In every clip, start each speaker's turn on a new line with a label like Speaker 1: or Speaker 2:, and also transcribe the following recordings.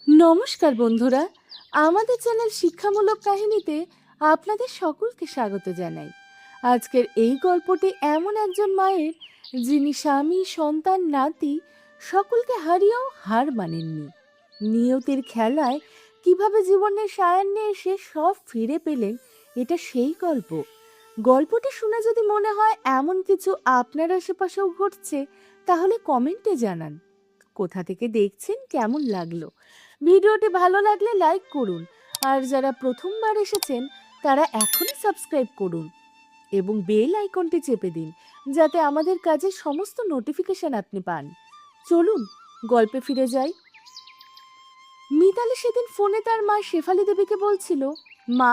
Speaker 1: নমস্কার বন্ধুরা, আমাদের চ্যানেল শিক্ষামূলক কাহিনীতে আপনাদের সকলকে স্বাগত জানাই। আজকের এই গল্পটি এমন একজন মায়ের, যিনি স্বামী, সন্তান, নাতি সকলকে হারিয়েও হার মানেননি। নিয়তির খেলায় কিভাবে জীবনের সায়ান্নে এসে সব ফিরে পেলেন, এটা সেই গল্প। গল্পটি শুনে যদি মনে হয় এমন কিছু আপনার আশেপাশেও ঘটছে, তাহলে কমেন্টে জানান কোথা থেকে দেখছেন, কেমন লাগলো। ভিডিওটি ভালো লাগলে লাইক করুন, আর যারা প্রথমবার এসেছেন তারা এখনই সাবস্ক্রাইব করুন এবং বেল আইকনটি চেপে দিন, যাতে আমাদের কাজের সমস্ত নোটিফিকেশন আপনি পান। চলুন গল্পে ফিরে যাই। মিতালি সেদিন ফোনে তার মা শেফালি দেবীকে বলছিল, মা,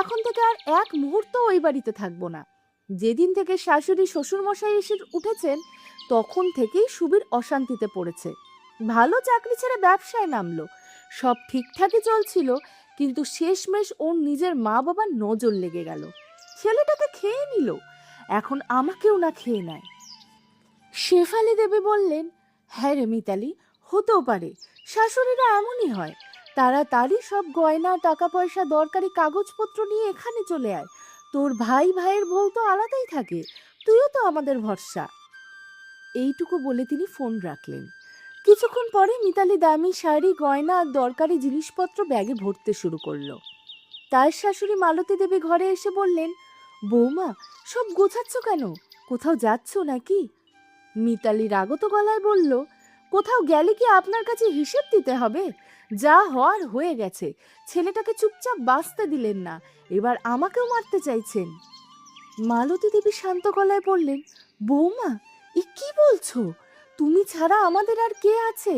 Speaker 1: এখন থেকে আর এক মুহূর্ত ওই বাড়িতে থাকবো না। যেদিন থেকে শাশুড়ি শ্বশুর মশাই এসে উঠেছেন, তখন থেকেই সুবীর অশান্তিতে পড়েছে। ভালো চাকরি ছেড়ে ব্যবসায় নামলো, সব ঠিকঠাকই চলছিল, কিন্তু শেষমেশ ওর নিজের মা বাবার নজর লেগে গেল। ছেলেটাকে খেয়ে নিল, এখন আমাকেও না খেয়ে নেয়। শেফালি দেবী বললেন, হ্যাঁ রে মিতালি, হতেও পারে, শাশুড়িরা এমনই হয়। তাড়াতাড়ি সব গয়না, টাকা পয়সা, দরকারি কাগজপত্র নিয়ে এখানে চলে আয়। তোর ভাইয়ের বউ তো আলাদাই থাকে, তুইও তো আমাদের ভরসা। এইটুকু বলে তিনি ফোন রাখলেন। কিছুক্ষণ পরে মিতালি দামি শাড়ি, গয়না আর দরকারি জিনিসপত্র ব্যাগে ভরতে শুরু করলো। তার শাশুড়ি মালতী দেবী ঘরে এসে বললেন, বৌমা, সব গোছাচ্ছ কেন? কোথাও যাচ্ছ নাকি? মিতালি রাগত গলায় বলল, কোথাও গেলে কি আপনার কাছে হিসেব দিতে হবে? যা হওয়ার হয়ে গেছে, ছেলেটাকে চুপচাপ বাঁচতে দিলেন না, এবার আমাকেও মারতে চাইছেন। মালতী দেবী শান্ত গলায় বললেন, বৌমা, এ কি বলছো? তুমি ছাড়া আমাদের আর কে আছে?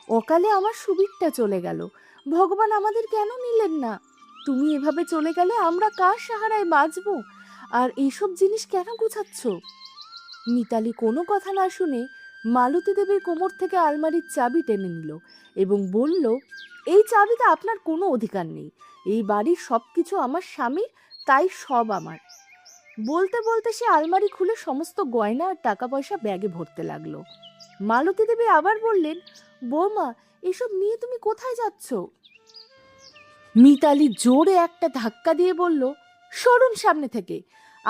Speaker 1: অকালে আমার সুবীরটা চলে গেল, ভগবান আমাদের কেন নিলেন না? তুমি এভাবে চলে গেলে আমরা কার সাহারায় বাঁচবো? আর এইসব জিনিস কেন গুছাচ্ছ? মিতালি কোনো কথা না শুনে মালতী দেবীর কোমর থেকে আলমারির চাবি টেনে নিল এবং বলল, এই চাবিতে আপনার কোনো অধিকার নেই। এই বাড়ির সব কিছু আমার স্বামীর, তাই সব আমার। বলতে বলতে সে আলমারি খুলে সমস্ত গয়না আর টাকা পয়সা ব্যাগে ভরতে লাগলো। মালতী দেবী আবার বললেন, বৌমা, এসব নিয়ে তুমি কোথায় যাচ্ছ? মিতালি জোরে একটা ধাক্কা দিয়ে বলল, সরুন সামনে থেকে,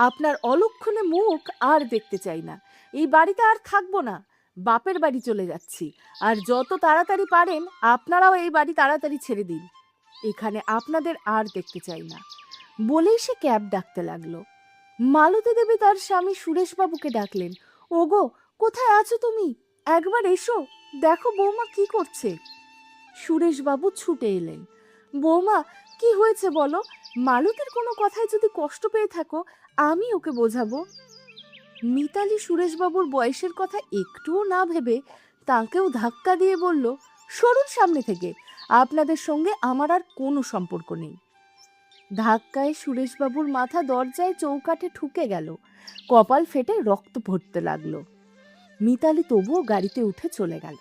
Speaker 1: আপনার অলক্ষণে মুখ আর দেখতে চাই না। এই বাড়িতে আর থাকবো না, বাপের বাড়ি চলে যাচ্ছি। আর যত তাড়াতাড়ি পারেন আপনারাও এই বাড়ি তাড়াতাড়ি ছেড়ে দিন, এখানে আপনাদের আর দেখতে চাই না। বলেই সে ক্যাব ডাকতে লাগলো। মালতী দেবী তার স্বামী সুরেশবাবুকে ডাকলেন, ওগো, কোথায় আছো তুমি? একবার এসো, দেখো বৌমা কি করছে। সুরেশবাবু ছুটে এলেন। বৌমা, কি হয়েছে বলো? মালতীর কোনো কথায় যদি কষ্ট পেয়ে থাকো, আমি ওকে বোঝাবো। মিতালি সুরেশবাবুর বয়সের কথা একটুও না ভেবে তাকেও ধাক্কা দিয়ে বলল, সরুন সামনে থেকে, আপনাদের সঙ্গে আমার আর কোনো সম্পর্ক নেই। ধাক্কায় সুরেশবাবুর মাথা দরজায় চৌকাঠে ঠুকে গেল, কপাল ফেটে রক্ত পড়তে লাগলো। মিতালি তবুও গাড়িতে উঠে চলে গেল।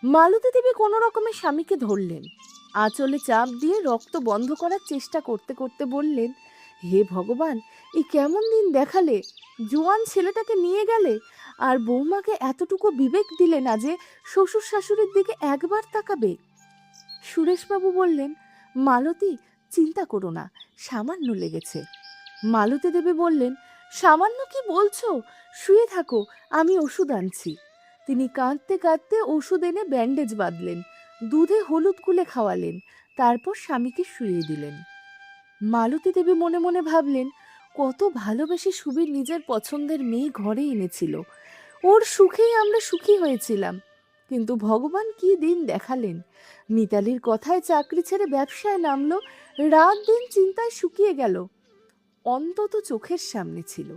Speaker 1: মালতী দেবী কোনো রকমে স্বামীকে ধরলেন, আঁচলে চাপ দিয়ে রক্ত বন্ধ করার চেষ্টা করতে করতে বললেন, হে ভগবান, এই কেমন দিন দেখালে! জোয়ান ছেলেটাকে নিয়ে গেলে, আর বৌমাকে এতটুকু বিবেক দিলে না যে শ্বশুর শাশুড়ির দিকে একবার তাকাবে। সুরেশবাবু বললেন, মালতী, চিন্তা করো না, সামান্য লেগেছে। মালতী দেবী বললেন, সামান্য কি বলছো? শুয়ে থাকো, আমি ওষুধ আনছি। তিনি কাঁদতে কাঁদতে ওষুধ এনে ব্যান্ডেজ বাঁধলেন, দুধে হলুদ গুলে খাওয়ালেন, তারপর স্বামীকে শুইয়ে দিলেন। মালতী দেবী মনে মনে ভাবলেন, কত ভালোবেসে সুবীর নিজের পছন্দের মেয়ে ঘরে এনেছিল, ওর সুখেই আমরা সুখী হয়েছিলাম। কিন্তু ভগবান কি দিন দেখালেন! মিতালির কথায় চাকরি ছেড়ে ব্যবসায় নামলো, রাত দিন চিন্তায় শুকিয়ে গেল। অন্তত চোখের সামনে ছিল।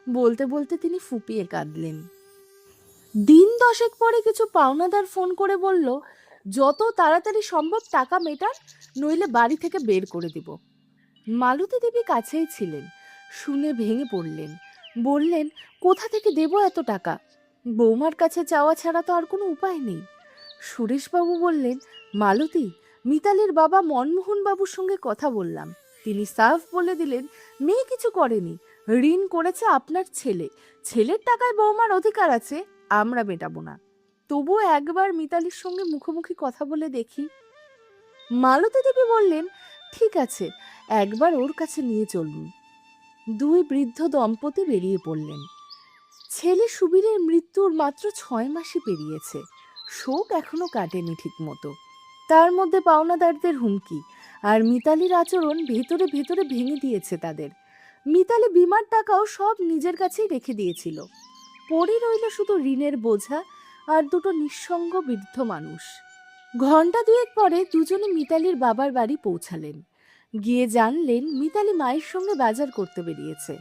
Speaker 1: বলতে বলতে তিনি ফুপিয়ে কাঁদলেন। দিন দশেক পরে কিছু পাওনাদার ফোন করে বলল, যত তাড়াতাড়ি সম্ভব টাকা মেটান, নইলে বাড়ি থেকে বের করে দিব। মালতী দেবী কাছেই ছিলেন, শুনে ভেঙে পড়লেন। বললেন, কোথা থেকে দেব এত টাকা? বৌমার কাছে চাওয়া ছাড়া তো আর কোনো উপায় নেই। সুরেশবাবু বললেন, মালতী, মিতালির বাবা মনমোহন বাবুর সঙ্গে কথা বললাম, তিনি সাফ বলে দিলেন, মেয়ে কিছু করেনি, ঋণ করেছে আপনার ছেলে। ছেলের টাকায় বৌমার অধিকার আছে, আমরা মেটাবো না। তবুও একবার মিতালির সঙ্গে মুখোমুখি কথা বলে দেখি। মালতী দেবী বললেন, ঠিক আছে, একবার ওর কাছে নিয়ে চলুন। দুই বৃদ্ধ দম্পতি বেরিয়ে পড়লেন। ছেলে সুবীরের মৃত্যুর মাত্র 6 মাসই পেরিয়েছে। শোক এখনো কাটেনি ঠিক মতো। তার মধ্যে পাওনাদারদের হুমকি আর মিতালির আচরণ ভেতরে ভেতরে ভেঙে দিয়েছে তাদের। মিতালি বিমার টাকাও সব নিজের কাছেই রেখে দিয়েছিল। পড়ে রইল শুধু ঋণের বোঝা আর দুটো নিঃসঙ্গ বৃদ্ধ মানুষ। ঘন্টা দুয়েক পরে দুজনে মিতালির বাবার বাড়ি পৌঁছালেন। গিয়ে জানলেন মিতালি মায়ের সঙ্গে বাজার করতে বেরিয়েছে।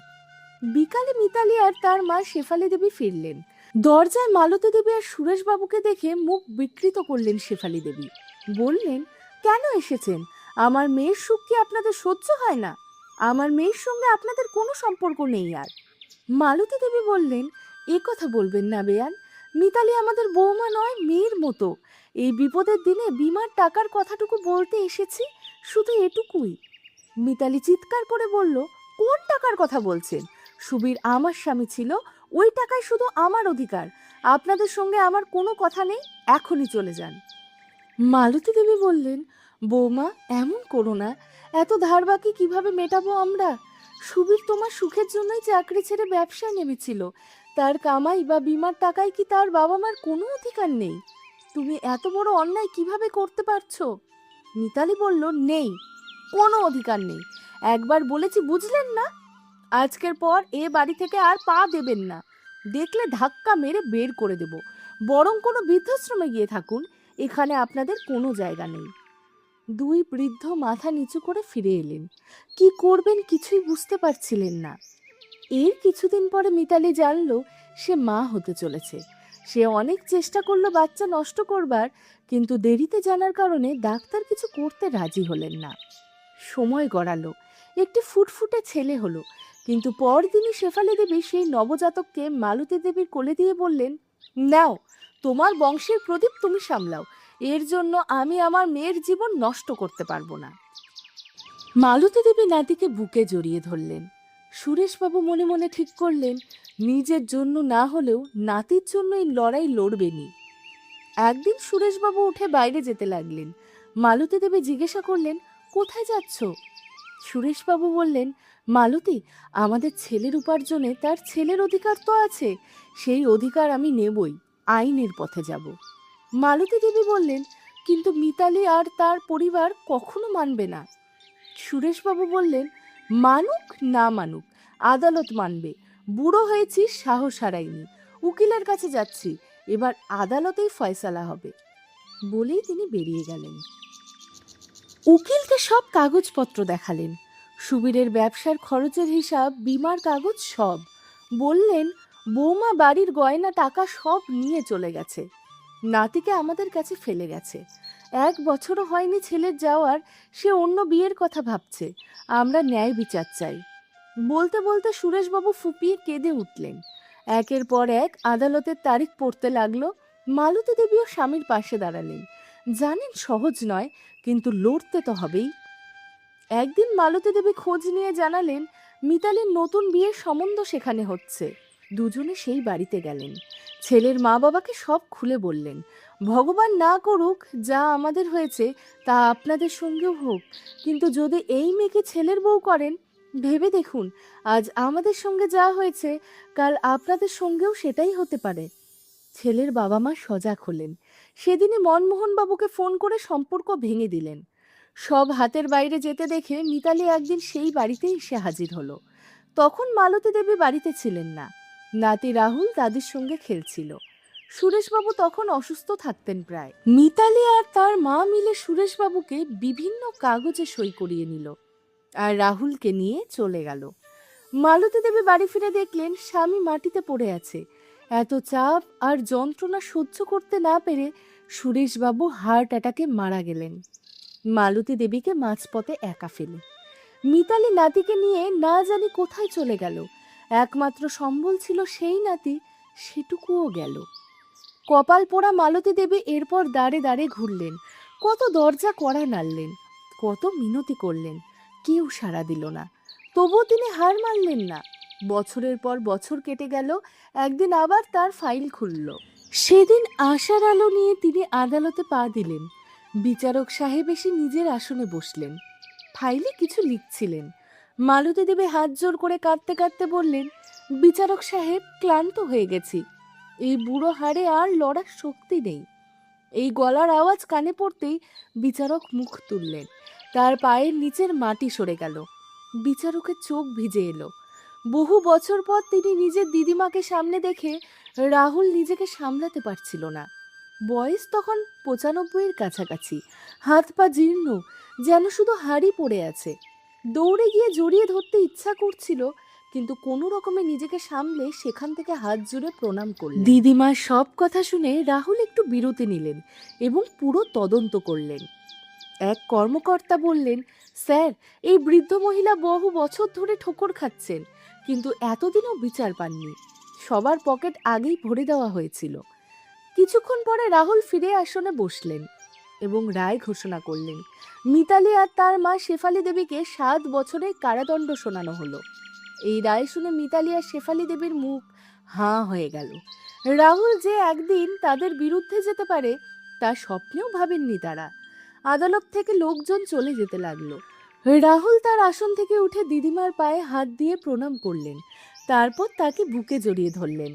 Speaker 1: বিকালে মিতালি আর তার মা শেফালি দেবী ফিরলেন। দরজায় মালতী দেবী আর সুরেশবাবুকে দেখে মুখ বিকৃত করলেন শেফালি দেবী। বললেন, কেন এসেছেন? আমার মেয়ের সুখ কি আপনাদের সহ্য হয় না? আমার মেয়ের সঙ্গে আপনাদের কোনো সম্পর্ক নেই আর। মালতী দেবী বললেন, এ কথা বলবেন না বেয়ান। মিতালি আমাদের বৌমা নয়, মেয়ের মতো। এই বিপদের দিনে বিমার টাকার কথাটুকু বলতে এসেছি, শুধু এটুকুই। মিতালি চিৎকার করে বলল, কোন টাকার কথা বলছেন? সুবীর আমার স্বামী ছিল, ওই টাকায় শুধু আমার অধিকার। আপনাদের সঙ্গে আমার কোনো কথা নেই, এখনই চলে যান। মালতী দেবী বললেন, বৌমা এমন করো না। এত ধার বাকি কিভাবে মেটাবো আমরা? সুবীর তোমার সুখের জন্যই চাকরি ছেড়ে ব্যবসায় নেমেছিল। তার কামাই বা বিমার টাকায় কি তার বাবা মার কোনো অধিকার নেই? তুমি এত বড় অন্যায় কিভাবে করতে পারছো? মিতালি বলল, নেই, কোনো অধিকার নেই। একবার বলেছি, বুঝলেন না? আজকের পর এ বাড়ি থেকে আর পা দেবেন না। দেখলে ধাক্কা মেরে বের করে দেব। বরং কোনো বৃদ্ধাশ্রমে গিয়ে থাকুন, এখানে আপনাদের কোনো জায়গা নেই। দুই বৃদ্ধ মাথা নিচু করে ফিরে এলেন। কি করবেন কিছুই বুঝতে পারছিলেন না। এর কিছুদিন পরে মিতালি জানল সে মা হতে চলেছে। সে অনেক চেষ্টা করলো বাচ্চা নষ্ট করবার, কিন্তু দেরিতে জানার কারণে ডাক্তার কিছু করতে রাজি হলেন না। সময় গড়ালো, একটি ফুটফুটে ছেলে হলো। কিন্তু পরদিনই শেফালি দেবী সেই নবজাতককে মালতী দেবীর কোলে দিয়ে বললেন, নাও, তোমার বংশের প্রদীপ তুমি সামলাও। এর জন্য আমি আমার মেয়ের জীবন নষ্ট করতে পারবো না। মালতী দেবী নাতিকে বুকে জড়িয়ে ধরলেন। সুরেশবাবু মনে মনে ঠিক করলেন, নিজের জন্য না হলেও নাতির জন্য এই লড়াই লড়বেনই। একদিন সুরেশবাবু উঠে বাইরে যেতে লাগলেন। মালতী দেবী জিজ্ঞাসা করলেন, কোথায় যাচ্ছ? সুরেশবাবু বললেন, মালতী, আমাদের ছেলের উপার্জনে তার ছেলের অধিকার তো আছে, সেই অধিকার আমি নেবই, আইনের পথে যাব। মালতী দেবী বললেন, কিন্তু মিতালি আর তার পরিবার কখনো মানবে না। সুরেশবাবু বললেন, মানুক না মানুক, আদালত মানবে। বুড়ো হয়েছি, সাহস হারাইনি। উকিলের কাছে যাচ্ছি, এবার আদালতেই ফয়সালা হবে। বলেই তিনি বেরিয়ে গেলেন। উকিলকে সব কাগজপত্র দেখালেন। সুবীরের ব্যবসার খরচের হিসাব, বিমার কাগজ সব। বললেন, বৌমা বাড়ির গয়না টাকা সব নিয়ে চলে গেছে। নাতিকে আমাদের কাছে ফেলে গেছে। 1 বছরও হয়নি ছেলের যাওয়ার, সে অন্য বিয়ের কথা ভাবছে। আমরা ন্যায় বিচার চাই। বলতে বলতে সুরেশবাবু ফুপিয়ে কেঁদে উঠলেন। একের পর এক আদালতের তারিখ পড়তে লাগলো। মালতী দেবীও স্বামীর পাশে দাঁড়ালেন। জানেন সহজ নয়, কিন্তু লড়তে তো হবেই। একদিন মালতী দেবী খোঁজ নিয়ে জানালেন মিতালির নতুন বিয়ের সম্বন্ধ সেখানে হচ্ছে। দুজনে সেই বাড়িতে গেলেন। ছেলের মা বাবাকে সব খুলে বললেন, ভগবান না করুক যা আমাদের হয়েছে তা আপনাদের সঙ্গেও হোক, কিন্তু যদি এই মেয়েকে ছেলের বউ করেন, ভেবে দেখুন, আজ আমাদের সঙ্গে যা হয়েছে কাল আপনাদের সঙ্গেও সেটাই হতে পারে। ছেলের বাবা মা সজাগ হলেন। সেদিনই মনমোহন বাবুকে ফোন করে সম্পর্ক ভেঙে দিলেন। সব হাতের বাইরে যেতে দেখে মিতালি একদিন সেই বাড়িতেই এসে হাজির হলো। তখন মালতী দেবী বাড়িতে ছিলেন না। নাতি রাহুল দাদির সঙ্গে খেলছিল। সুরেশবাবু তখন অসুস্থ থাকতেন প্রায়। মিতালি আর তার মা মিলে সুরেশবাবুকে বিভিন্ন কাগজে সই করিয়ে নিল আর রাহুলকে নিয়ে চলে গেল। মালতী দেবী বাড়ি ফিরে দেখলেন স্বামী মাটিতে পড়ে আছে। এত চাপ আর যন্ত্রণা সহ্য করতে না পেরে সুরেশবাবু হার্ট অ্যাটাকে মারা গেলেন। মালতী দেবীকে মাঝপথে একা ফেলে মিতালি নাতিকে নিয়ে না জানি কোথায় চলে গেল। একমাত্র সম্বল ছিল সেই নাতি, সেটুকুও গেল। কপাল পোড়া মালতী দেবী এরপর দাঁড়ে দাঁড়ে ঘুরলেন। কত দরজা কড়া নাড়লেন, কত মিনতি করলেন, কেউ সাড়া দিল না। তবুও তিনি হার মানলেন না। বছরের পর বছর কেটে গেল। একদিন আবার তার ফাইল খুলল। সেদিন আশার আলো নিয়ে তিনি আদালতে পা দিলেন। বিচারক সাহেব এসে নিজের আসনে বসলেন, ফাইলে কিছু লিখছিলেন। মালতী দেবী হাত জোর করে কাঁদতে কাঁদতে বললেন, বিচারক সাহেব, ক্লান্ত হয়ে গেছি, এই বুড়ো হাড়ে আর লড়ার শক্তি নেই। এই গলার আওয়াজ কানে পড়তেই বিচারক মুখ তুললেন, তার পায়ের নিচের মাটি সরে গেল। বিচারকের চোখ ভিজে এলো। বহু বছর পর তিনি নিজের দিদিমাকে সামনে দেখে রাহুল নিজেকে সামলাতে পারছিল না। বয়স তখন 95-এর কাছাকাছি, হাত পা জীর্ণ, যেন শুধু হাড়ি পড়ে আছে। দৌড়ে গিয়ে জড়িয়ে ধরতে ইচ্ছা করছিল, কিন্তু কোনো রকমে নিজেকে সামলে সেখান থেকে হাত জুড়ে প্রণাম করলেন। দিদিমার সব কথা শুনে রাহুল একটু বিরতি নিলেন এবং পুরো তদন্ত করলেন। এক কর্মকর্তা বললেন, স্যার, এই বৃদ্ধ মহিলা বহু বছর ধরে ঠোকর খাচ্ছেন, কিন্তু এতদিনও বিচার পাননি। সবার পকেট আগেই ভরে দেওয়া হয়েছিল। কিছুক্ষণ পরে রাহুল ফিরে আসনে বসলেন এবং রায় ঘোষণা করলেন, মিতালি আর তার মা শেফালি দেবীকে 7 বছরের কারাদণ্ড শোনানো হলো। এই রায় শুনে মিতালি আর শেফালি দেবীর মুখ হাঁ হয়ে গেল। রাহুল যে একদিন তাদের বিরুদ্ধে যেতে পারে তা স্বপ্নেও ভাবেননি তারা। আদালত থেকে লোকজন চলে যেতে লাগলো। রাহুল তার আসন থেকে উঠে দিদিমার পায়ে হাত দিয়ে প্রণাম করলেন, তারপর তাকে বুকে জড়িয়ে ধরলেন।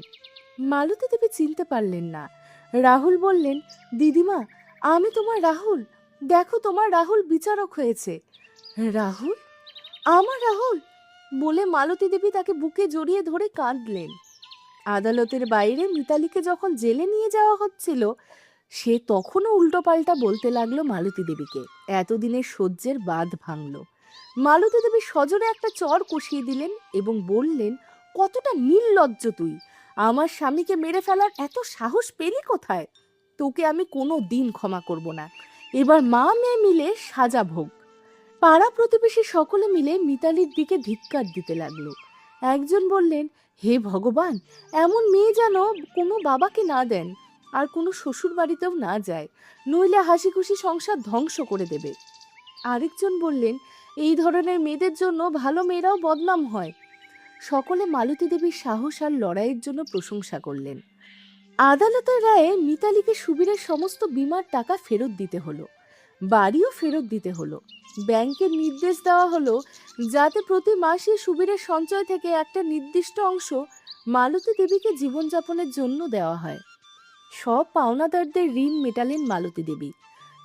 Speaker 1: মালতী দেবী চিনতে পারলেন না। রাহুল বললেন, দিদিমা, আমি তোমার রাহুল, দেখো তোমার রাহুল বিচারক হয়েছে। রাহুল? আমার রাহুল? বলে মালতী দেবী তাকে বুকে জড়িয়ে ধরে কাঁদলেন। আদালতের বাইরে মিতালিকে যখন জেলে নিয়ে যাওয়া হচ্ছিল, সে তখনও উল্টোপাল্টা বলতে লাগলো মালতী দেবীকে। এতদিনের সহ্যের বাঁধ ভাঙল। মালতী দেবী সজোরে একটা চড় কষিয়ে দিলেন এবং বললেন, কতটা নির্লজ্জ তুই! আমার স্বামীকে মেরে ফেলার এত সাহস পেলি কোথায়? তোকে আমি কোনো দিন ক্ষমা করব না। এবার মা মেয়ে মিলে সাজা ভোগ। পাড়া প্রতিবেশী সকলে মিলে মিতালির দিকে ধিক্কার দিতে লাগলো। একজন বললেন, হে ভগবান, এমন মেয়ে যেন কোনো বাবাকে না দেন আর কোনো শ্বশুর বাড়িতেও না যায়, নইলে হাসি খুশি সংসার ধ্বংস করে দেবে। আরেকজন বললেন, এই ধরনের মেয়েদের জন্য ভালো মেয়েরাও বদনাম হয়। সকলে মালতী দেবীর সাহস আর লড়াইয়ের জন্য প্রশংসা করলেন। আদালতের রায়ে মিতালিকে সুবীরের সমস্ত বীমার টাকা ফেরত দিতে হলো, বাড়িও ফেরত দিতে হলো। ব্যাংকের নির্দেশ দেওয়া হলো যাতে প্রতি মাসে সুবীরের সঞ্চয় থেকে একটা নির্দিষ্ট অংশ মালতী দেবীকে জীবনযাপনের জন্য দেওয়া হয়। সব পাওনাদারদের ঋণ মেটালেন মালতী দেবী।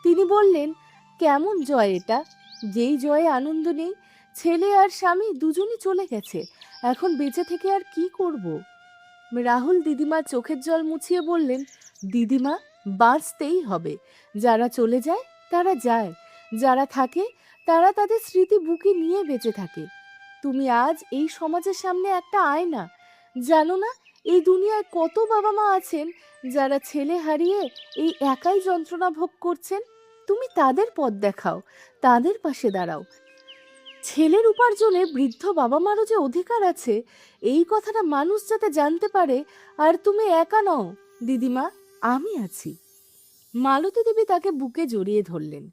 Speaker 1: তিনি বললেন, কেমন জয় এটা, যেই জয়ে আনন্দ নেই। ছেলে আর স্বামী দুজনই চলে গেছে, এখন বেঁচে থেকে আর কি করব? রাহুল দিদিমার চোখের জল মুছিয়ে বললেন, দিদিমা, বাঁচতেই হবে। যারা চলে যায় তারা যায়, যারা থাকে তারা তাদের স্মৃতি বুকে নিয়ে বেঁচে থাকে। তুমি আজ এই সমাজের সামনে একটা আয়না। জানো না, এই দুনিয়ায় কত বাবা মা আছেন যারা ছেলে হারিয়ে এই একাই যন্ত্রণা ভোগ করছেন? তুমি তাদের পথ দেখাও, তাদের পাশে দাঁড়াও। ছেলের উপার্জনে বৃদ্ধ বাবা মারও যে অধিকার আছে, এই কথাটা মানুষ যাতে জানতে পারে। আর তুমি একা নও দিদিমা, আমি আছি। মালতী দেবী তাকে বুকে জড়িয়ে ধরলেন।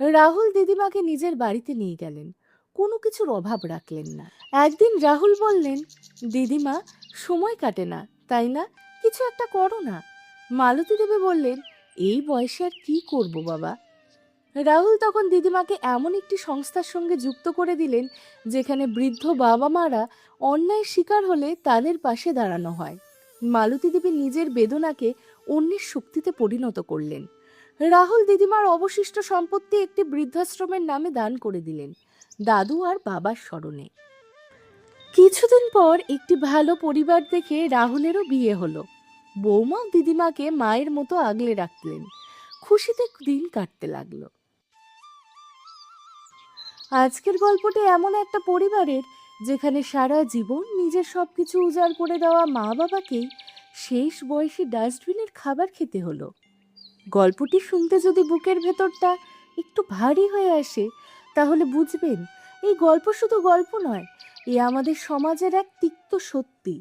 Speaker 1: রাহুল দিদিমাকে নিজের বাড়িতে নিয়ে গেলেন, কোনো কিছুর অভাব রাখলেন না। একদিন রাহুল বললেন, দিদিমা, সময় কাটে না, তাই না? কিছু একটা করো না। মালতী দেবী বললেন, এই বয়সে আর কি করব বাবা? রাহুল তখন দিদিমাকে এমন একটি সংস্থার সঙ্গে যুক্ত করে দিলেন যেখানে বৃদ্ধ বাবা মারা অন্যায় শিকার হলে তাদের পাশে দাঁড়ানো হয়। মালতী দেবী নিজের বেদনাকে অন্যের শক্তিতে পরিণত করলেন। রাহুল দিদিমার অবশিষ্ট সম্পত্তি একটি বৃদ্ধাশ্রমের নামে দান করে দিলেন, দাদু আর বাবার স্মরণে। কিছুদিন পর একটি ভালো পরিবার দেখে রাহুলেরও বিয়ে হলো। বৌমাও দিদিমাকে মায়ের মতো আগলে রাখলেন। খুশিতে দিন কাটতে লাগলো। আজকের গল্পটি এমন একটা পরিবারের যেখানে সারা জীবন নিজের সবকিছু উজাড় করে দেওয়া মা বাবাকেই শেষ বয়সে ডাস্টবিনের খাবার খেতে হলো। গল্পটি শুনতে যদি বুকের ভেতরটা একটু ভারী হয়ে আসে, তাহলে বুঝবেন এই গল্প শুধু গল্প নয়, এ আমাদের সমাজের এক তিক্ত সত্যি।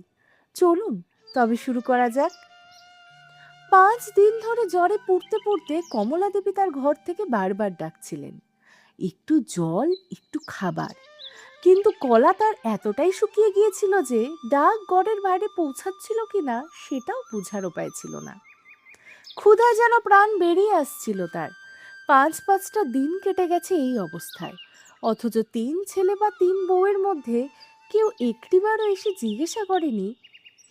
Speaker 1: চলুন তবে শুরু করা যাক। 5 দিন ধরে জ্বরে পড়তে পড়তে কমলা দেবী তার ঘর থেকে বারবার ডাকছিলেন, একটু জল, একটু খাবার। কিন্তু গলা তার এতটাই শুকিয়ে গিয়েছিল যে ডাক গড়ের বাইরে পৌঁছাচ্ছিল কিনা সেটাও বোঝার উপায় ছিল না। ক্ষুধা যেন প্রাণ বেরিয়ে আসছিল তার। পাঁচটা দিন কেটে গেছে এই অবস্থায়, অথচ 3 ছেলে বা 3 বউয়ের মধ্যে কেউ একটিবারও এসে জিজ্ঞাসা করেনি,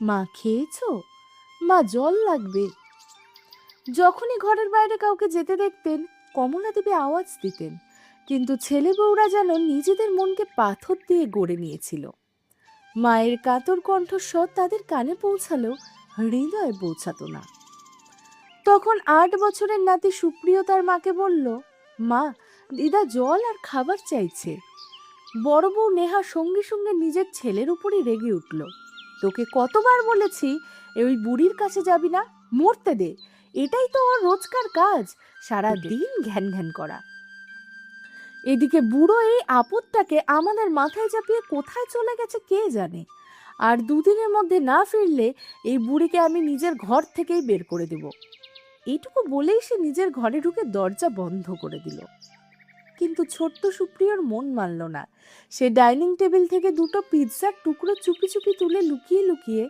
Speaker 1: মা খেয়েছো, মা জল লাগবে। যখনই ঘরের বাইরে কাউকে যেতে দেখতেন কমলা দেবী আওয়াজ দিতেন, কিন্তু ছেলে বউরা যেন নিজেদের মনকে পাথর দিয়ে গড়ে নিয়েছিল। মায়ের কাতর কণ্ঠস্বর তাদের কানে পৌঁছালেও হৃদয়ে পৌঁছাতো না। তখন 8 বছরের নাতি সুপ্রিয় তার মাকে বলল, মা, দিদা জল আর খাবার চাইছে। বড় বউ নেহা সঙ্গে সঙ্গে নিজের ছেলের উপরই রেগে উঠল, তোকে কতবার বলেছি ওই বুড়ির কাছে যাবি না, মরতে দে, এটাই তো ওর রোজকার কাজ, সারা দিন ঘ্যান ঘ্যান করা। এদিকে বুড়ো এই আপদটাকে আমাদের মাথায় চাপিয়ে কোথায় চলে গেছে কে জানে, আর 2 দিনের মধ্যে না ফিরলে এই বুড়িকে আমি নিজের ঘর থেকেই বের করে দেব। এইটুকু বলেই সে নিজের ঘরে ঢুকে দরজা বন্ধ করে দিল। কিন্তু ছোট্ট সুপ্রিয়র মন মানল না। সে ডাইনিং টেবিল থেকে 2টো পিৎজার টুকরো চুপি চুপি তুলে লুকিয়ে লুকিয়ে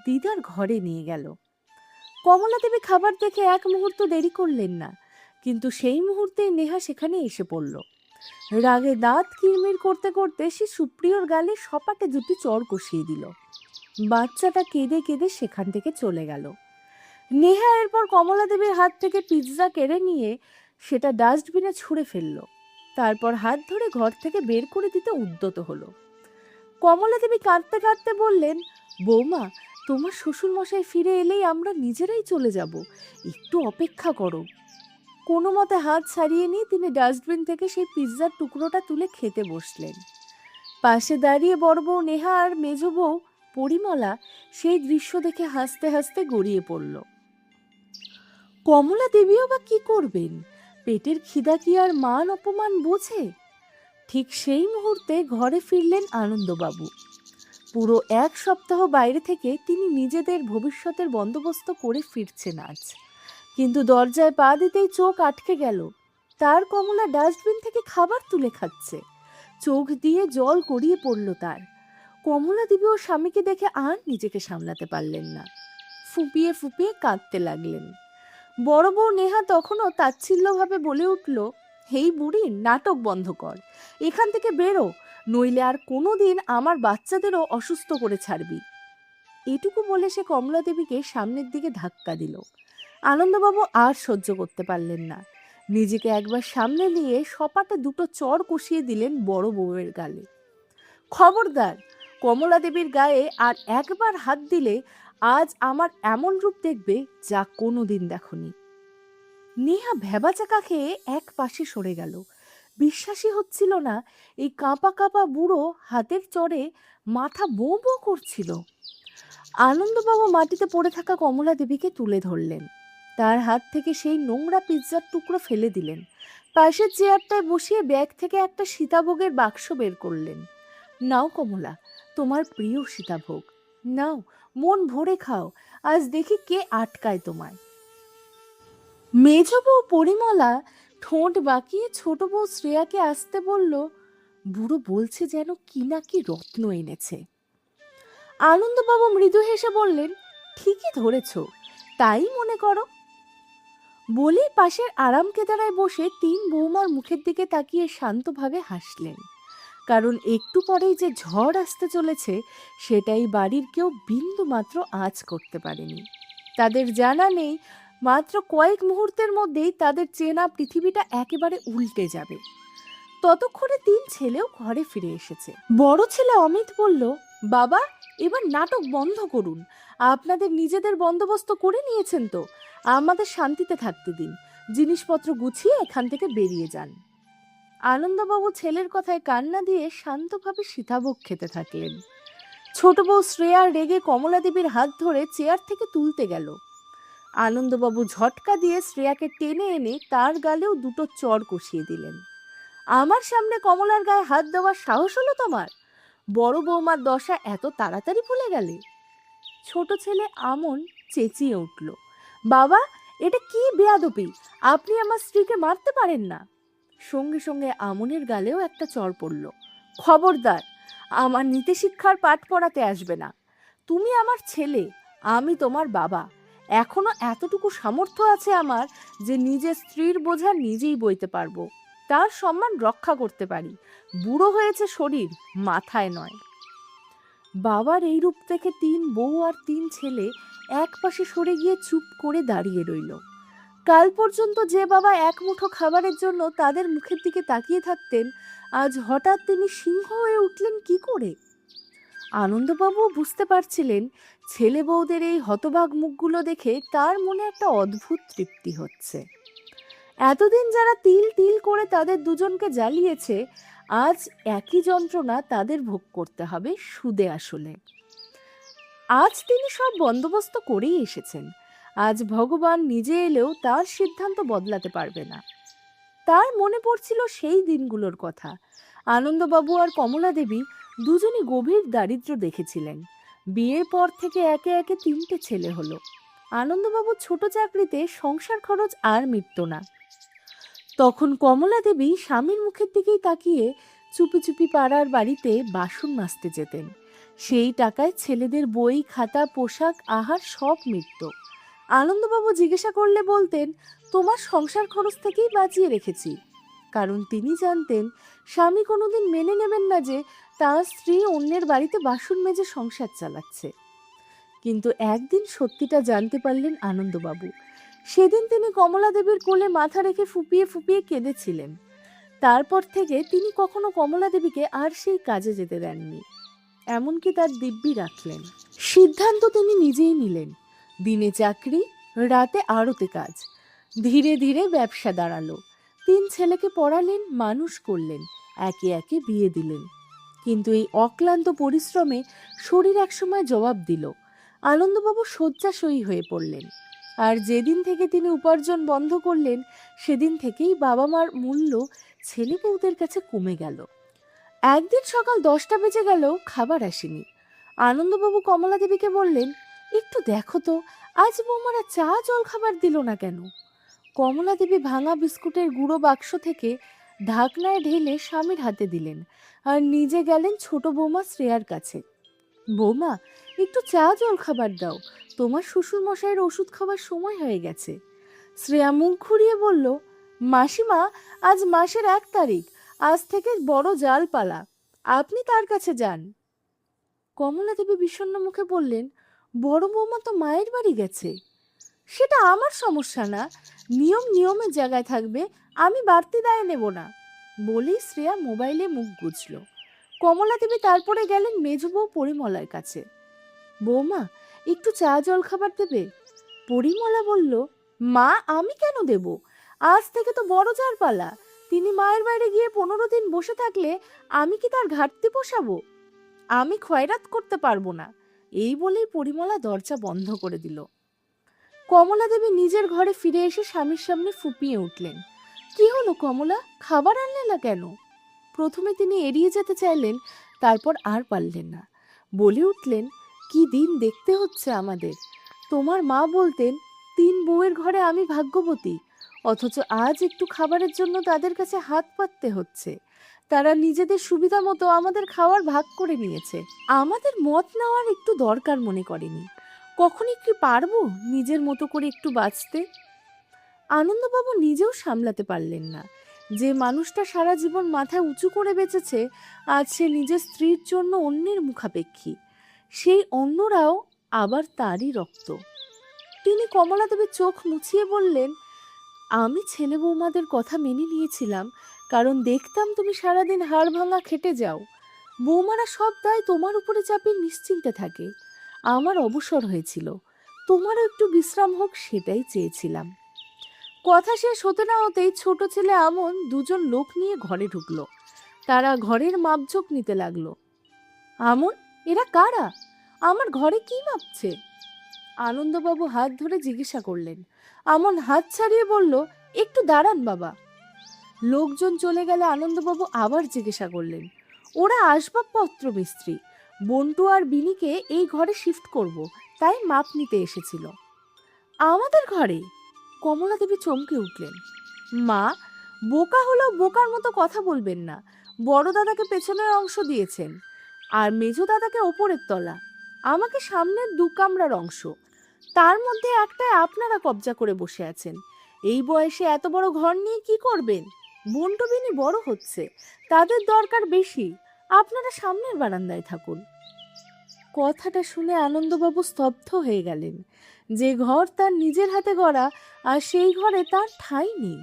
Speaker 1: দিদার ঘরে নিয়ে গেল। কমলা দেবী খাবার দেখে এক মুহূর্ত দেরি করলেন না, কিন্তু সেই মুহূর্তেই নেহা সেখানে এসে পড়ল। রাগে দাঁত কিরমির করতে করতে সে সুপ্রিয়র গালে সপাটে 2টি চড় কষিয়ে দিল। বাচ্চাটা কেঁদে কেঁদে সেখান থেকে চলে গেল। নেহা এরপর কমলা দেবীর হাত থেকে পিৎজা কেড়ে নিয়ে সেটা ডাস্টবিনে ছুঁড়ে ফেলল, তারপর হাত ধরে ঘর থেকে বের করে দিতে উদ্যত হলো। কমলা দেবী কাঁদতে কাঁদতে বললেন, বৌমা, তোমার শ্বশুর মশাই ফিরে এলেই আমরা নিজেরাই চলে যাব, একটু অপেক্ষা করো। কোনো মতে হাত ছাড়িয়ে নিয়ে তিনি ডাস্টবিন থেকে সেই পিৎজার টুকরোটা তুলে খেতে বসলেন। পাশে দাঁড়িয়ে বড় বউ নেহা আর মেজ বউ পরিমলা সেই দৃশ্য দেখে হাসতে হাসতে গড়িয়ে পড়ল। কমলা দেবীও বা কি করবেন, পেটের খিদা কি আর মান অপমান বোঝে? ঠিক সেই মুহূর্তে ঘরে ফিরলেন আনন্দবাবু। পুরো 1 সপ্তাহ বাইরে থেকে তিনি নিজেদের ভবিষ্যতের বন্দোবস্ত করে ফিরছেন আজ, কিন্তু দরজায় পা দিতেই চোখ আটকে গেল। তার কমলা ডাস্টবিন থেকে খাবার তুলে খাচ্ছে, চোখ দিয়ে জল গড়িয়ে পড়ল তার। কমলা দেবী ও স্বামীকে দেখে আর নিজেকে সামলাতে পারলেন না, ফুপিয়ে ফুপিয়ে কাঁদতে লাগলেন। বড় বউ নেহা তখনও তাচ্ছিল্যভাবে বলে উঠল, হেই বুড়ি, নাটক বন্ধ কর, এখান থেকে বেরো, নইলে আর কোনোদিন আমার বাচ্চাদেরও অসুস্থ করে ছাড়বি। এটুকু বলে সে কমলা দেবীকে সামনের দিকে ধাক্কা দিল। আনন্দবাবু আর সহ্য করতে পারলেন না, নিজেকে একবার সামনে নিয়ে সপাটে 2টো চড় কষিয়ে দিলেন বড় বউয়ের গালে। খবরদার, কমলা দেবীর গায়ে আর একবার হাত দিলে আজ আমার এমন রূপ দেখবে যা কোনোদিন দেখনি। নেহা ভ্যাবাচাকা খেয়ে এক পাশে সরে গেল। বিশ্বাসই হচ্ছিল না এই কাঁপা কাঁপা বুড়ো হাতের চড়ে মাথা বো বো করছিল। আনন্দবাবু মাটিতে পড়ে থাকা কমলা দেবীকে তুলে ধরলেন, তার হাত থেকে সেই নোংরা পিৎজার টুকরো ফেলে দিলেন। পাশের চেয়ারটায় বসিয়ে ব্যাগ থেকে একটা সীতাভোগের বাক্স বের করলেন। নাও কমলা, তোমার প্রিয় সীতাভোগ, নাও, মন ভরে খাও, আজ দেখি কে আটকায় তোমায়। মেজ বউ পরিমলা ঠোঁট বাঁকিয়ে ছোট বউ শ্রেয়াকে আসতে বলল, বুড়ো বলছে যেন কি না কি রত্ন এনেছে। আনন্দবাবু মৃদু হেসে বললেন, ঠিকই ধরেছ, তাই মনে করো। বলেই পাশের আরাম কেদারায় বসে 3 বৌমার মুখের দিকে তাকিয়ে শান্তভাবে হাসলেন, কারণ একটু পরেই যে ঝড় আসতে চলেছে সেটাই বাড়ির কেউ বিন্দু মাত্র আঁচ করতে পারেনি। তাদের জানা নেই মাত্র কয়েক মুহূর্তের মধ্যেই তাদের চেনা পৃথিবীটা একেবারে উল্টে যাবে। ততক্ষণে 3 ছেলেও ঘরে ফিরে এসেছে। বড় ছেলে অমিত বলল, বাবা, এবার নাটক বন্ধ করুন, আপনাদের নিজেদের বন্দোবস্ত করে নিয়েছেন তো, আমাদের শান্তিতে থাকতে দিন, জিনিসপত্র গুছিয়ে এখান থেকে বেরিয়ে যান। আনন্দবাবু ছেলের কথায় কান্না দিয়ে শান্তভাবে সীতাভোগ খেতে থাকলেন। ছোট বউ শ্রেয়া রেগে কমলা দেবীর হাত ধরে চেয়ার থেকে তুলতে গেল। আনন্দবাবু ঝটকা দিয়ে শ্রেয়াকে টেনে এনে তার গালেও 2টো চড় কষিয়ে দিলেন। আমার সামনে কমলার গায়ে হাত দেওয়ার সাহস হলো তোমার? বড় বৌমার দশা এত তাড়াতাড়ি ভুলে গেলে? ছোট ছেলে আমন চেঁচিয়ে উঠল, বাবা, এটা কি বেয়াদবি, আপনি আমার স্ত্রীকে মারতে পারেন না। সঙ্গে সঙ্গে আমনের গালেও একটা চড় পড়ল। খবরদার, আমার নীতিশিক্ষার পাঠ পড়াতে আসবে না। তুমি আমার ছেলে, আমি তোমার বাবা, এখনো এতটুকু সামর্থ্য আছে আমার যে নিজের স্ত্রীর বোঝা নিজেই বইতে পারবো, তার সম্মান রক্ষা করতে পারি। বুড়ো হয়েছে শরীর, মাথায় নয়। বাবার এই রূপ দেখে 3 বউ আর 3 ছেলে এক পাশে সরে গিয়ে চুপ করে দাঁড়িয়ে রইল। কাল পর্যন্ত যে বাবা এক মুঠো খাবারের জন্য তাদের মুখের দিকে তাকিয়ে থাকতেন, আজ হঠাৎ তিনি সিংহ হয়ে উঠলেন কি করে? আনন্দবাবু বুঝতে পারছিলেন ছেলে বউদের এই হতবাক মুখগুলো দেখে তার মনে একটা অদ্ভুত তৃপ্তি হচ্ছে। এতদিন যারা তিল তিল করে তাদের দুজনকে জ্বালিয়েছে, আজ একই যন্ত্রণা তাদের ভোগ করতে হবে সুদে আসলে। আজ তিনি সব বন্দোবস্ত করেই এসেছেন। আজ ভগবান নিজে এলেও তার সিদ্ধান্ত বদলাতে পারবে না। তার মনে পড়ছিল সেই দিনগুলোর কথা। আনন্দবাবু আর কমলা দেবী দুজনই গভীর দারিদ্র্য দেখেছিলেন। বিয়ের পর থেকে একে একে 3টে ছেলে হলো। আনন্দবাবু ছোট চাকরিতে সংসার খরচ আর মিটত না। তখন কমলা দেবী স্বামীর মুখের দিকেই তাকিয়ে চুপি চুপি পাড়ার বাড়িতে বাসন মাজতে যেতেন। সেই টাকায় ছেলেদের বই, খাতা, পোশাক, আহার সব মিটত। আনন্দবাবু জিজ্ঞাসা করলে বলতেন, তোমার সংসার খরচ থেকেই বাঁচিয়ে রেখেছি। কারণ তিনি জানতেন স্বামী কোনোদিন মেনে নেবেন না যে তার স্ত্রী অন্যের বাড়িতে বাসন মেজে সংসার চালাচ্ছে। কিন্তু একদিন সত্যিটা জানতে পারলেন আনন্দবাবু। সেদিন তিনি কমলা দেবীর কোলে মাথা রেখে ফুপিয়ে ফুপিয়ে কেঁদেছিলেন। তারপর থেকে তিনি কখনো কমলা দেবীকে আর সেই কাজে যেতে দেননি, এমনকি তার দিব্যি রাখলেন। সিদ্ধান্ত তিনি নিজেই নিলেন। দিনে চাকরি, রাতে আড়তে কাজ। ধীরে ধীরে ব্যবসা দাঁড়ালো। 3 ছেলেকে পড়ালেন, মানুষ করলেন, একে একে বিয়ে দিলেন। কিন্তু এই অক্লান্ত পরিশ্রমে শরীর একসময় জবাব দিল। আনন্দবাবু শয্যাশয়ী হয়ে পড়লেন। আর যেদিন থেকে তিনি উপার্জন বন্ধ করলেন, সেদিন থেকেই বাবা মার মূল্য ছেলে বউদের কাছে কমে গেল। একদিন সকাল 10টা বেজে গেল, খাবার আসেনি। আনন্দবাবু কমলা দেবীকে বললেন, একটু দেখো তো আজ বৌমারা চা জল খাবার দিল না কেন? কমলা দেবী ভাঙা বিস্কুটের গুঁড়ো বাক্স থেকে ঢাকনায় ঢেলে স্বামীর হাতে দিলেন আর নিজে গেলেন ছোট বৌমা শ্রেয়ার কাছে। বৌমা, একটু চা জল খাবার দাও, তোমার শ্বশুর মশাইয়ের ওষুধ খাবার সময় হয়ে গেছে। শ্রেয়া মুখ ঘুরিয়ে বলল, মাসিমা, আজ মাসের 1 তারিখ, আজ থেকে বড় জাল পালা, আপনি তার কাছে যান। কমলা দেবী বিষণ্ণ মুখে বললেন, বড় বৌমা তো মায়ের বাড়ি গেছে। সেটা আমার সমস্যা না, নিয়ম নিয়মের জায়গায় থাকবে, আমি বাড়তি দায় নেব না। বলেই শ্রেয়া মোবাইলে মুখ গুজল। কমলা দেবী তারপরে গেলেন মেজবউ পরিমলার কাছে। বৌমা, একটু চা জল খাবার দেবে? পরিমলা বলল, মা, আমি কেন দেব? আজ থেকে তো বড় যার পালা। তিনি মায়ের বাইরে গিয়ে 15 দিন বসে থাকলে আমি কি তার ঘাটতি পোষাবো? আমি খয়রাত করতে পারবো না। এই বলেই পরিমলা দরজা বন্ধ করে দিল। কমলা দেবী নিজের ঘরে ফিরে এসে স্বামীর সামনে ফুপিয়ে উঠলেন। কি হলো কমলা, খাবার আনলে না কেন? প্রথমে তিনি এড়িয়ে যেতে চাইলেন, তারপর আর পারলেন না। বলে উঠলেন, কি দিন দেখতে হচ্ছে আমাদের। তোমার মা বলতেন 3 বউয়ের ঘরে আমি ভাগ্যবতী, অথচ আজ একটু খাবারের জন্য তাদের কাছে হাত পাততে হচ্ছে। তারা নিজেদের সুবিধা মতো আমাদের খাওয়ার ভাগ করে নিয়েছে। আমাদের মত নেওয়ার একটু দরকার মনে করেনি। কখনই কি পারবো নিজের মতো করে একটু বাঁচতে? আনন্দবাবু নিজেও সামলাতে পারলেন না। যে মানুষটা সারা জীবন মাথা উঁচু করে বেঁচেছে, আজ সে নিজের স্ত্রীর জন্য অন্যের মুখাপেক্ষী। সেই অন্যরাও আবার তারই রক্ত। তিনি কমলা দেবীর চোখ মুছিয়ে বললেন, আমি ছেলে বৌমাদের কথা মেনে নিয়েছিলাম, কারণ দেখতাম তুমি সারাদিন হাড় ভাঙা খেটে যাও। বৌমারা সব দায় তোমার উপরে চাপিয়ে নিশ্চিন্তে থাকে। আমার অবসর হয়েছিল, তোমারও একটু বিশ্রাম হোক, সেটাই চেয়েছিলাম। কথা শেষ হতে না হতেই ছোট ছেলে আমন 2জন লোক নিয়ে ঘরে ঢুকলো। তারা ঘরের মাপঝোঁক নিতে লাগলো। আমন, এরা কারা? আমার ঘরে কি মাপছে? আনন্দবাবু হাত ধরে জিজ্ঞাসা করলেন। আমন হাত ছাড়িয়ে বলল, একটু দাঁড়ান বাবা। লোকজন চলে গেলে আনন্দবাবু আবার জিজ্ঞাসা করলেন, ওরা আসবাবপত্র মিস্ত্রি, বন্টু আর বিনিকে এই ঘরে শিফট করব, তাই মাপ নিতে এসেছিল। আমাদের ঘরে? কমলা দেবী চমকে উঠলেন। মা, বোকা হলেও বোকার মতো কথা বলবেন না। বড় দাদাকে পেছনের অংশ দিয়েছেন, আর মেজো দাদাকে ওপরের তলা, আমাকে সামনের 2 কামরার অংশ। তার মধ্যে একটাই আপনারা কবজা করে বসে আছেন। এই বয়সে এত বড় ঘর নিয়ে কি করবেন? বন্টু বিনি বড় হচ্ছে, তাদের দরকার বেশি। আপনারা সামনের বারান্দায় থাকুন। কথাটা শুনে আনন্দবাবু স্তব্ধ হয়ে গেলেন। যে ঘর তার নিজের হাতে গড়া, আর সেই ঘরে তার ঠাঁই নেই।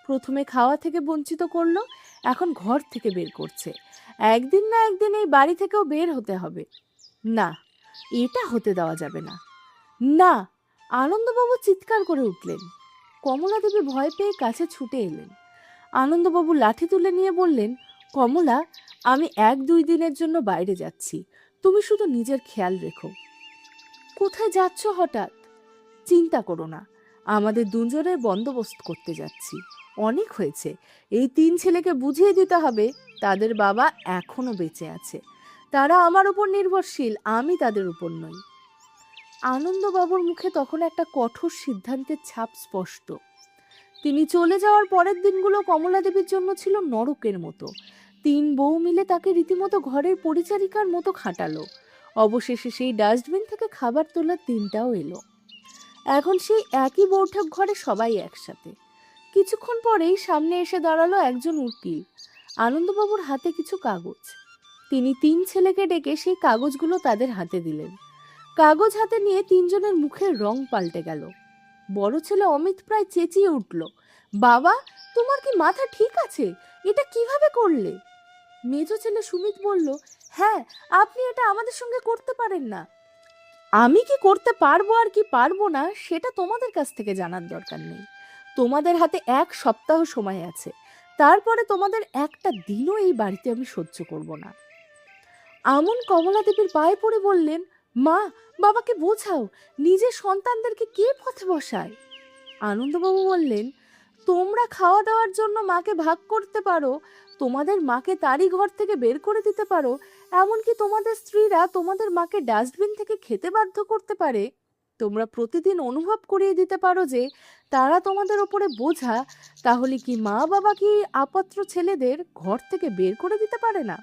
Speaker 1: প্রথমে খাওয়া থেকে বঞ্চিত করলো, এখন ঘর থেকে বের করছে। একদিন না একদিন এই বাড়ি থেকেও বের হতে হবে। না, এটা হতে দেওয়া যাবে না। না! আনন্দবাবু চিৎকার করে উঠলেন। কমলা দেবী ভয় পেয়ে কাছে ছুটে এলেন। আনন্দবাবু লাঠি তুলে নিয়ে বললেন, কমলা, আমি 1-2 দিনের জন্য বাইরে যাচ্ছি, তুমি শুধু নিজের খেয়াল রেখো। কোথায় যাচ্ছ হঠাৎ? চিন্তা করো না, আমাদের দুজনের বন্দোবস্ত করতে যাচ্ছি। অনেক হয়েছে, এই 3 ছেলেকে বুঝিয়ে দিতে হবে তাদের বাবা এখনো বেঁচে আছে। তারা আমার উপর নির্ভরশীল, আমি তাদের উপর নই। আনন্দবাবুর মুখে তখন একটা কঠোর সিদ্ধান্তের ছাপ স্পষ্ট। তিনি চলে যাওয়ার পরের দিনগুলো কমলা দেবীর জন্য ছিল নরকের মতো। 3 বউ মিলে তাকে রীতিমতো ঘরের পরিচারিকার মতো খাটালো। অবশেষে সেই ডাস্টবিন থেকে খাবার তোলার দিনটাও এলো। এখন সেই একই বৈঠক ঘরে সবাই একসাথে। কিছুক্ষণ পরেই সামনে এসে দাঁড়ালো একজন উকিল। আনন্দবাবুর হাতে কিছু কাগজ। তিনি 3 ছেলেকে ডেকে সেই কাগজগুলো তাদের হাতে দিলেন। কাগজ হাতে নিয়ে 3 জনের মুখের রং পাল্টে গেল। বড় ছেলে অমিত প্রায় চেঁচিয়ে উঠল, বাবা, তোমার কি মাথা ঠিক আছে? এটা কিভাবে করলে? মেজো ছেলে সুমিত বলল, হ্যাঁ, আপনি এটা আমাদের সঙ্গে করতে পারেন না। আমি কি করতে পারবো আর কি পারবো না সেটা তোমাদের কাছ থেকে জানার দরকার নেই। তোমাদের হাতে 1 সপ্তাহ সময় আছে, তারপরে তোমাদের একটা দিনও এই বাড়িতে আমি সহ্য করব না। আমন কমলা দেবীর পায়ে পড়ে বললেন, মা, বাবাকে বোঝাও, নিজের সন্তানদেরকে কে পথে বসায়? আনন্দবাবু বললেন, তোমরা খাওয়া দাওয়ার জন্য মাকে ভাগ করতে পারো, তোমাদের মাকে তারই ঘর থেকে বের করে দিতে পারো, এমনকি তোমাদের স্ত্রীরা তোমাদের মাকে ডাস্টবিন থেকে খেতে বাধ্য করতে পারে। তোমরা প্রতিদিন অনুভব করিয়ে দিতে পারো যে তারা তোমাদের ওপরে বোঝা, তাহলে কি মা বাবা কি আপাত্র ছেলেদের ঘর থেকে বের করে দিতে পারে না?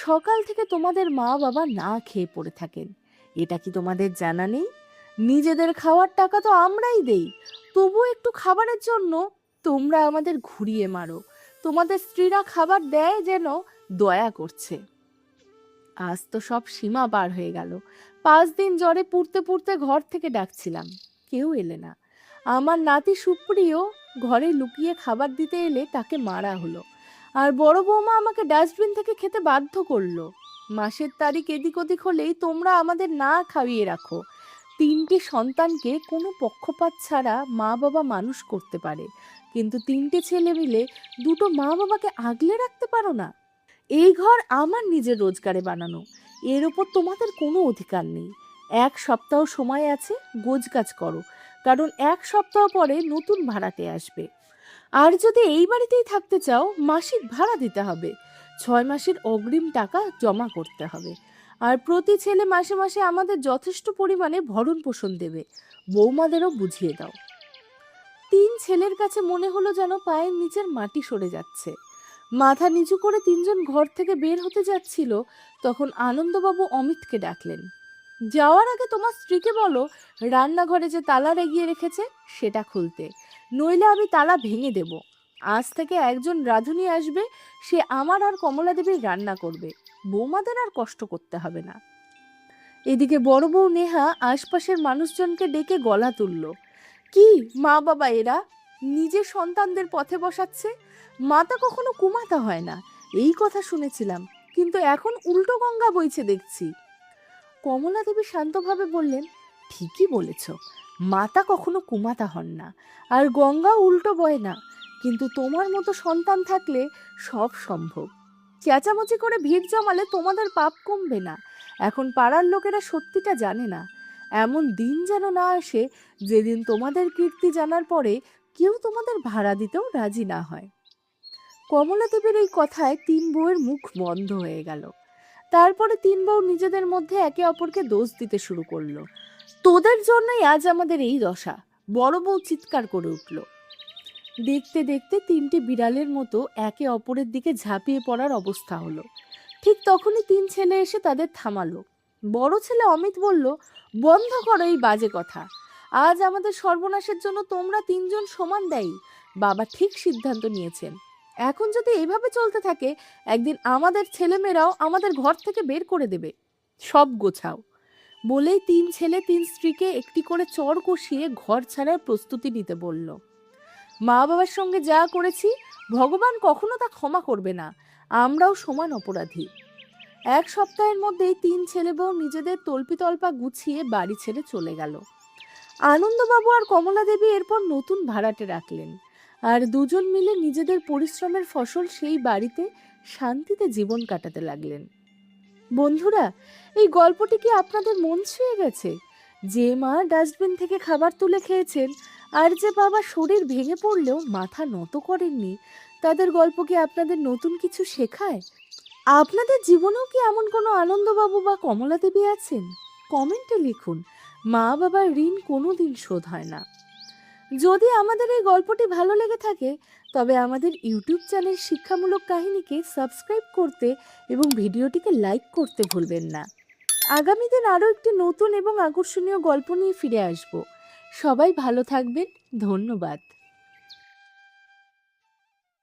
Speaker 1: সকাল থেকে তোমাদের মা বাবা না খেয়ে পড়ে থাকেন, এটা কি তোমাদের জানা নেই? নিজেদের খাওয়ার টাকা তো আমরাই দেই, তবু একটু খাবারের জন্য তোমরা আমাদের ঘুরিয়ে মারো। তোমাদের স্ত্রীরা খাবার দেয় যেন দয়া করছে। আজ তো সব সীমা পার হয়ে গেল। 5 দিন জ্বরে পুড়তে পুড়তে ঘর থেকে ডাকছিলাম, কেউ এলে না। আমার নাতি সুপ্রিয় ঘরে লুকিয়ে খাবার দিতে এলে তাকে মারা হলো। আর বড় বৌমা আমাকে ডাস্টবিন থেকে খেতে বাধ্য করলো। মাসের তারিখ এদিক ওদিক হলেই তোমরা আমাদের না খাইয়ে রাখো। 3টে সন্তানকে কোনো পক্ষপাত ছাড়া মা বাবা মানুষ করতে পারে, কিন্তু 3টে ছেলে মিলে 2টো মা বাবাকে আগলে রাখতে পারো না। এই ঘর আমার নিজের রোজগারে বানানো, এর ওপর তোমাদের কোনো অধিকার নেই। 1 সপ্তাহ সময় আছে, গোছগাছ করো, কারণ 1 সপ্তাহ পরে নতুন ভাড়াটে আসবে। আর যদি এই বাড়িতেই থাকতে চাও, মাসিক ভাড়া দিতে হবে, 6 মাসের অগ্রিম টাকা জমা করতে হবে। আর প্রতি ছেলে মাসে মাসে আমাদের যথেষ্ট পরিমাণে ভরণ পোষণ দেবে। বৌমাদেরও বুঝিয়ে দাও। 3 ছেলের কাছে মনে হলো যেন পায়ের নিচের মাটি সরে যাচ্ছে। মাথা নিচু করে 3 জন ঘর থেকে বের হতে যাচ্ছিল, তখন আনন্দবাবু অমিতকে ডাকলেন। যাওয়ার আগে তোমার স্ত্রীকে বলো রান্নাঘরে যে তালা লাগিয়ে রেখেছে সেটা খুলতে, নইলে আমি তালা ভেঙে দেব। আজ থেকে একজন রাঁধুনি আসবে, সে আমার আর কমলা দেবীর রান্না করবে, বৌমাদের আর কষ্ট করতে হবে না। এদিকে বড় বউ নেহা আশপাশের মানুষজনকে ডেকে গলা তুলল, কি মা বাবা এরা, নিজের সন্তানদের পথে বসাচ্ছে। মাতা কখনো কুমাতা হয় না, এই কথা শুনেছিলাম, কিন্তু এখন উল্টো গঙ্গা বইছে দেখছি। কমলা দেবী শান্তভাবে বললেন, ঠিকই বলেছ, মাতা কখনো কুমাতা হন না, আর গঙ্গা উল্টো বয় না, কিন্তু তোমার মতো সন্তান থাকলে সব সম্ভব। চেঁচামেচি করে ভিড় জমালে তোমাদের পাপ কমবে না। এখন পাড়ার লোকেরা সত্যিটা জানে না। এমন দিন যেন না আসে যেদিন তোমাদের কীর্তি জানার পরে কেউ তোমাদের ভাড়া দিতেও রাজি না হয়। কমলা দেবীর এই কথায় 3 বউয়ের মুখ বন্ধ হয়ে গেল। তারপরে 3 বউ নিজেদের মধ্যে একে অপরকে দোষ দিতে শুরু করলো। তোদের জন্যই আজ আমাদের এই দশা, বড় বউ চিৎকার করে উঠল। দেখতে দেখতে 3টে বিড়ালের মতো একে অপরের দিকে ঝাঁপিয়ে পড়ার অবস্থা হলো। ঠিক তখনই 3 ছেলে এসে তাদের থামালো। বড় ছেলে অমিত বলল, বন্ধ করো এই বাজে কথা। আজ আমাদের সর্বনাশের জন্য তোমরা তিনজন সমান দায়ী। বাবা ঠিক সিদ্ধান্ত নিয়েছেন। এখন যদি এইভাবে চলতে থাকে, একদিন আমাদের ছেলেমেয়েরাও আমাদের ঘর থেকে বের করে দেবে। সব গোছাও। বলেই তিন ছেলে তিন স্ত্রীকে একটি করে চড় কষিয়ে ঘর ছাড়ার প্রস্তুতি নিতে বলল। মা বাবার সঙ্গে যা করেছি, ভগবান কখনো তা ক্ষমা করবে না। আমরাও সমান অপরাধী। এক সপ্তাহের মধ্যেই তিন ছেলে বউ নিজেদের তল্পিতল্পা গুছিয়ে বাড়ি ছেড়ে চলে গেল। আনন্দবাবু আর কমলা দেবী এরপর নতুন ভাড়াটে রাখলেন, আর দুজন মিলে নিজেদের পরিশ্রমের ফসল সেই বাড়িতে শান্তিতে জীবন কাটাতে লাগলেন। বন্ধুরা, এই গল্পটি কি আপনাদের মন ছুঁয়ে গেছে? যে মা ডাস্টবিন থেকে খাবার তুলে খেয়েছেন আর যে বাবা শরীর ভেঙে পড়লেও মাথা নত করেননি, তাদের গল্প কি আপনাদের নতুন কিছু শেখায়? আপনাদের জীবনেও কি এমন কোনো আনন্দবাবু বা কমলা দেবী আছেন? কমেন্টে লিখুন। মা বাবার ঋণ কোনোদিন শোধ হয় না। যদি আমাদের এই গল্পটি ভালো লেগে থাকে, তবে আমাদের ইউটিউব চ্যানেল শিক্ষামূলক কাহিনীকে সাবস্ক্রাইব করতে এবং ভিডিওটিকে লাইক করতে ভুলবেন না। আগামী দিন আরও একটি নতুন এবং আকর্ষণীয় গল্প নিয়ে ফিরে আসব। সবাই ভালো থাকবেন। ধন্যবাদ।